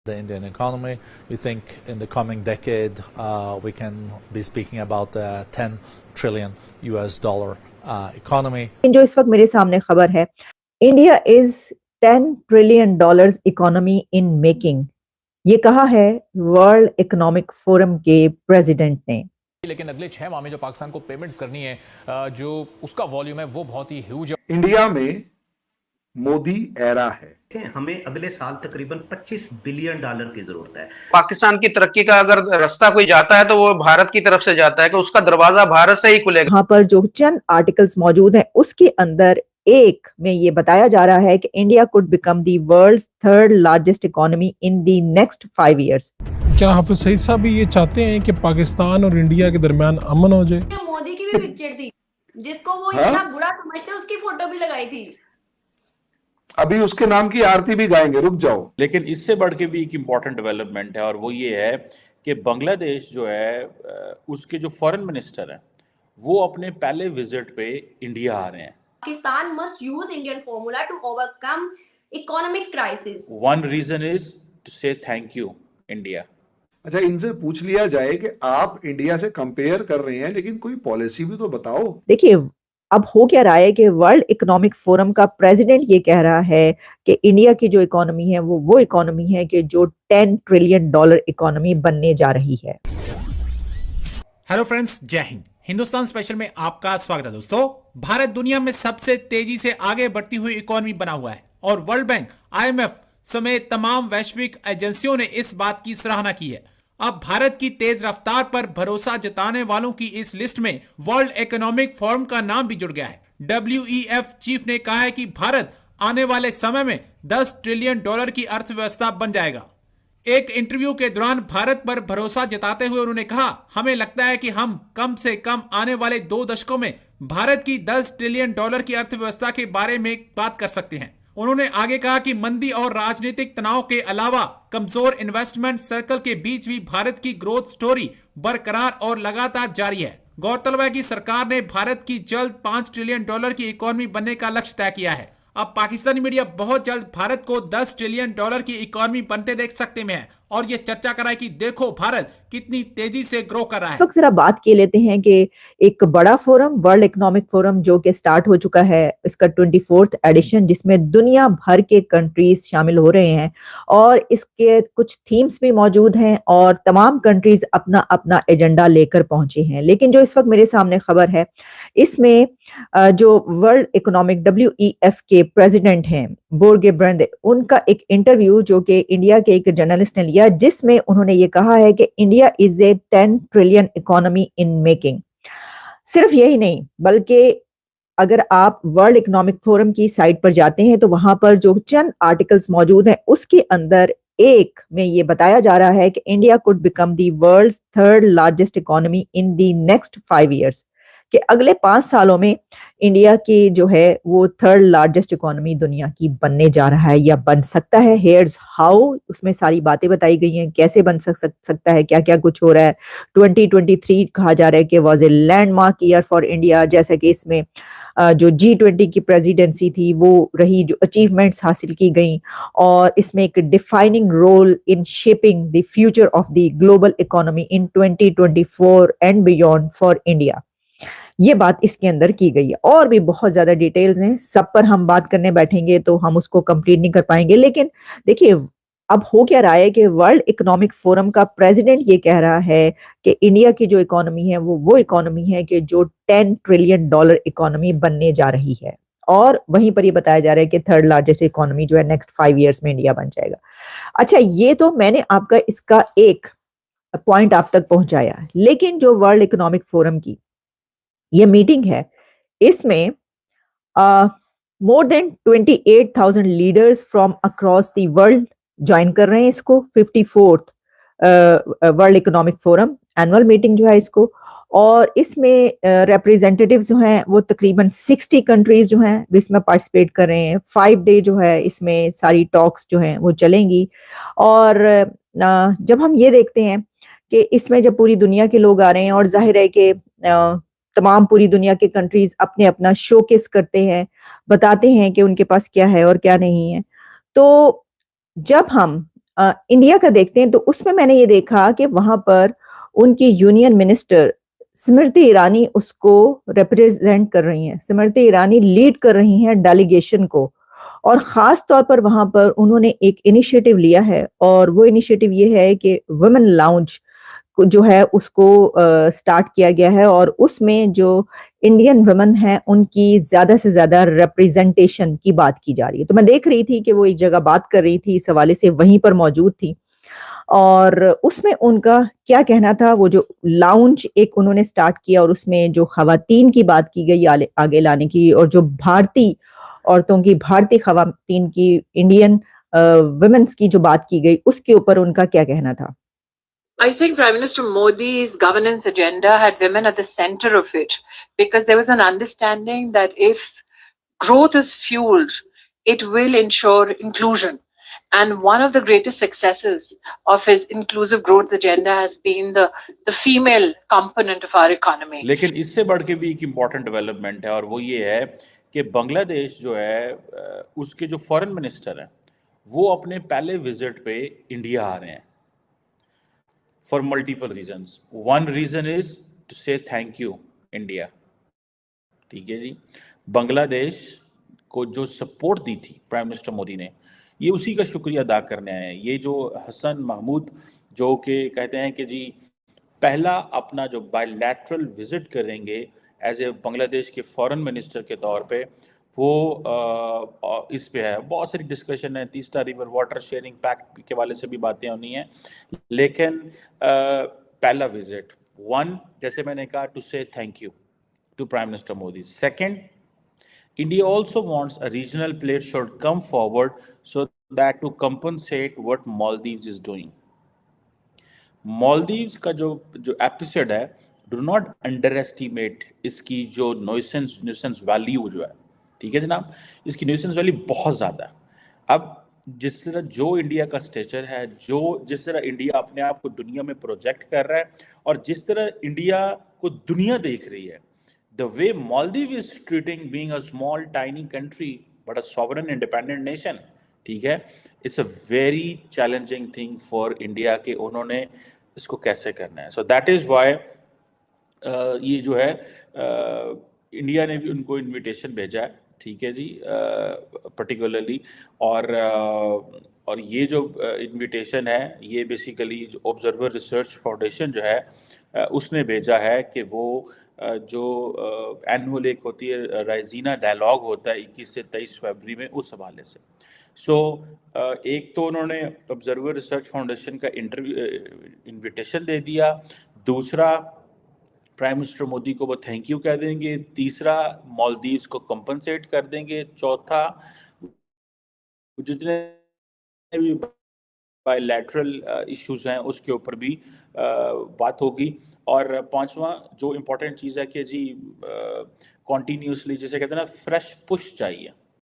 the Indian economy. We think in the coming decade we can be speaking about a $10 trillion economy. जो इस वक्त मेरे सामने खबर है, India is $10 trillion economy in making, ये कहा है वर्ल्ड इकोनॉमिक फोरम के प्रेसिडेंट ने। लेकिन अगले 6 माह में जो पाकिस्तान को पेमेंट्स करनी है, जो उसका वॉल्यूम है वो बहुत ही ह्यूज है। इंडिया में मोदी एरा है, हमें अगले साल तकरीबन $25 बिलियन की जरूरत है। पाकिस्तान की तरक्की का अगर रास्ता कोई जाता है तो वो भारत की तरफ से जाता है कि उसका दरवाजा भारत से ही खुलेगा। यहाँ पर जो चंद आर्टिकल्स मौजूद हैं उसके अंदर एक में ये बताया जा रहा है कि India could become the world's third largest economy in the next 5 years। क्या हाफिज सईद साहब भी ये चाहते हैं कि पाकिस्तान और इंडिया के दरमियान अमन हो जाए? मोदी की भी पिक्चर थी जिसको वो इतना बुरा समझते, उसकी फोटो भी लगाई थी। अभी उसके नाम की आरती भी गाएंगे, रुक जाओ। लेकिन इससे बढ़ के भी एक इम्पॉर्टेंट डेवलपमेंट है और वो ये है कि बांग्लादेश जो है उसके जो फॉरेन मिनिस्टर हैं वो अपने पहले विजिट पे इंडिया आ रहे हैं। Pakistan must use Indian formula to overcome economic crisis. One reason is to say thank you India. अच्छा, इनसे पूछ लिया जाए कि आप इंडिया से कंपेयर कर रहे हैं लेकिन कोई पॉलिसी भी तो बताओ। देखिए अब हो क्या रहा है कि वर्ल्ड इकोनॉमिक फोरम का प्रेसिडेंट ये कह रहा है कि इंडिया की जो इकोनॉमी है वो इकोनॉमी है कि जो $10 ट्रिलियन इकोनॉमी बनने जा रही है। हेलो फ्रेंड्स, जय हिंद। हिंदुस्तान स्पेशल में आपका स्वागत है। दोस्तों, भारत दुनिया में सबसे तेजी से आगे बढ़ती हुई इकोनॉमी बना हुआ है और वर्ल्ड बैंक, IMF समेत तमाम वैश्विक एजेंसियों ने इस बात की सराहना की है। अब भारत की तेज रफ्तार पर भरोसा जताने वालों की इस लिस्ट में वर्ल्ड इकोनॉमिक फोरम का नाम भी जुड़ गया है। WEF चीफ ने कहा है कि भारत आने वाले समय में $10 ट्रिलियन की अर्थव्यवस्था बन जाएगा। एक इंटरव्यू के दौरान भारत पर भरोसा जताते हुए उन्होंने कहा, हमें लगता है कि हम कम से कम आने वाले 2 दशकों में भारत की $10 ट्रिलियन की अर्थव्यवस्था के बारे में बात कर सकते हैं। उन्होंने आगे कहा कि मंदी और राजनीतिक तनाव के अलावा कमजोर इन्वेस्टमेंट सर्कल के बीच भी भारत की ग्रोथ स्टोरी बरकरार और लगातार जारी है। गौरतलब है कि सरकार ने भारत की जल्द $5 ट्रिलियन की इकोनॉमी बनने का लक्ष्य तय किया है। अब पाकिस्तानी मीडिया बहुत जल्द भारत को $10 ट्रिलियन की इकोनॉमी बनते देख सकते हैं और ये चर्चा कराए कि देखो भारत कितनी तेजी से ग्रो कर रहा है। इस वक्त जरा बात के लेते हैं कि एक बड़ा फोरम, वर्ल्ड इकोनॉमिक फोरम, जो कि स्टार्ट हो चुका है, इसका 24th एडिशन, जिसमें दुनिया भर के कंट्रीज शामिल हो रहे हैं और इसके कुछ थीम्स भी मौजूद हैं और तमाम कंट्रीज अपना अपना एजेंडा लेकर पहुंचे हैं। लेकिन जो इस वक्त मेरे सामने खबर है, इसमें जो वर्ल्ड इकोनॉमिक WEF के प्रेसिडेंट हैं बोर्गे ब्रेंडे, उनका एक इंटरव्यू जो कि इंडिया के एक जर्नलिस्ट ने लिया, जिसमें उन्होंने ये कहा है कि India is a $10 trillion economy in making. सिर्फ यही नहीं, बल्कि अगर आप वर्ल्ड इकोनॉमिक फोरम की साइट पर जाते हैं तो वहां पर जो चंद आर्टिकल्स मौजूद हैं उसके अंदर एक में ये बताया जा रहा है कि India could become the world's third largest economy in the next 5 years, कि अगले 5 सालों में इंडिया की जो है वो थर्ड लार्जेस्ट इकोनॉमी दुनिया की बनने जा रहा है या बन सकता है। हेयर्स हाउ, उसमें सारी बातें बताई गई हैं, कैसे बन सकता है, क्या क्या कुछ हो रहा है। 2023 कहा जा रहा है कि was a landmark year for India, जैसे कि इसमें जो G20 की प्रेसिडेंसी थी वो रही, जो अचीवमेंट्स हासिल की गई, और इसमें एक defining role in shaping the future of the global economy in 2024 and beyond for India. ये बात इसके अंदर की गई है और भी बहुत ज्यादा डिटेल्स हैं, सब पर हम बात करने बैठेंगे तो हम उसको कंप्लीट नहीं कर पाएंगे। लेकिन देखिए अब हो क्या रहा है कि वर्ल्ड इकोनॉमिक फोरम का प्रेसिडेंट ये कह रहा है कि इंडिया की जो इकोनॉमी है वो इकोनॉमी है कि जो $10 ट्रिलियन इकोनॉमी बनने जा रही है, और वहीं पर ये बताया जा रहा है कि थर्ड लार्जेस्ट इकोनॉमी जो है नेक्स्ट 5 years में इंडिया बन जाएगा। अच्छा, ये तो मैंने आपका इसका एक पॉइंट आप तक पहुंचाया, लेकिन जो वर्ल्ड इकोनॉमिक फोरम की ये मीटिंग है, इसमें more than 28,000 leaders from across the world join कर रहे हैं इसको। 54th world economic forum annual meeting जो है इसको, और इसमें रिप्रेजेंटेटिव्स जो हैं वो तकरीबन 60 कंट्रीज जो हैं इसमें पार्टिसिपेट कर रहे हैं। 5 day जो है इसमें सारी टॉक्स जो हैं वो चलेंगी। और जब हम ये देखते हैं कि इसमें जब पूरी दुनिया के लोग आ रहे हैं और जाहिर है कि तमाम पूरी दुनिया के कंट्रीज अपने अपना शोकेस करते हैं, बताते हैं कि उनके पास क्या है और क्या नहीं है, तो जब हम इंडिया का देखते हैं तो उसमें मैंने ये देखा कि वहां पर उनकी यूनियन मिनिस्टर स्मृति ईरानी उसको रिप्रेजेंट कर रही हैं, स्मृति ईरानी लीड कर रही हैं डेलीगेशन को, और खास तौर पर वहां पर उन्होंने एक इनिशिएटिव लिया है, और वो इनिशिएटिव ये है कि वुमेन लाउंज जो है उसको स्टार्ट किया गया है, और उसमें जो इंडियन वुमेन हैं उनकी ज्यादा से ज्यादा रिप्रेजेंटेशन की बात की जा रही है। तो मैं देख रही थी कि वो एक जगह बात कर रही थी, इस हवाले से वहीं पर मौजूद थी, और उसमें उनका क्या कहना था, वो जो लाउंज एक उन्होंने स्टार्ट किया और उसमें जो खवातीन की बात की गई आगे लाने की, और जो भारतीय औरतों की, भारतीय खवातीन की, इंडियन वुमेन्स की जो बात की गई, उसके ऊपर उनका क्या कहना था। I think Prime Minister Modi's governance agenda had women at the center of it, because there was an understanding that if growth is fueled, it will ensure inclusion. And one of the greatest successes of his inclusive growth agenda has been the female component of our economy. लेकिन इससे बढ़ के भी एक important development है, और वो ये है कि बांग्लादेश जो है उसके जो फॉरेन मिनिस्टर हैं वो अपने पहले विजिट पे इंडिया आ रहे हैं for multiple reasons. One reason is to say thank you India. ठीक है जी, बांग्लादेश को जो सपोर्ट दी थी प्राइम मिनिस्टर मोदी ने, ये उसी का शुक्रिया अदा करने आए हैं। ये जो हसन महमूद जो कि कहते हैं कि जी पहला अपना जो बायलैटरल विजिट करेंगे एज ए बांग्लादेश के फॉरेन मिनिस्टर के तौर पे, वो इस पे है। बहुत सारी डिस्कशन है, तीसरा रिवर वाटर शेयरिंग पैक्ट के वाले से भी बातें होनी है, लेकिन पहला विजिट वन, जैसे मैंने कहा, to say thank you to prime minister Modi. Second, India also wants a regional player should come forward so that to compensate what Maldives is doing. Maldives का जो एपिसोड है, do not underestimate इसकी जो nuisance value जो है, ठीक है जनाब, इसकी nuisance value बहुत ज़्यादा है। अब जिस तरह जो इंडिया का स्टेचर है, जिस तरह इंडिया अपने आप को दुनिया में प्रोजेक्ट कर रहा है, और जिस तरह इंडिया को दुनिया देख रही है, the way Maldives is treating being a small tiny country but a sovereign independent nation, ठीक है, it's a very challenging thing for India कि उन्होंने इसको कैसे करना है। So that is why ये जो है इंडिया ने भी उनको इनविटेशन भेजा है, ठीक है जी, पर्टिकुलरली, और ये जो इनविटेशन है ये बेसिकली जो ऑब्जर्वर रिसर्च फाउंडेशन जो है उसने भेजा है कि वो जो एनुअल एक होती है राइजीना डायलॉग होता है 21 से 23 फरवरी में, उस हवाले से। एक तो उन्होंने ऑब्जर्वर रिसर्च फाउंडेशन का इनविटेशन दे दिया, दूसरा प्राइम मिनिस्टर मोदी को वो थैंक यू कह देंगे, तीसरा मालदीव्स को कंपनसेट कर देंगे, चौथा जितने भी बायलैटरल इश्यूज हैं उसके ऊपर भी बात होगी, और पांचवा जो इम्पोर्टेंट चीज़ है कि जी कॉन्टीन्यूसली जिसे कहते हैं ना फ्रेश पुश चाहिए,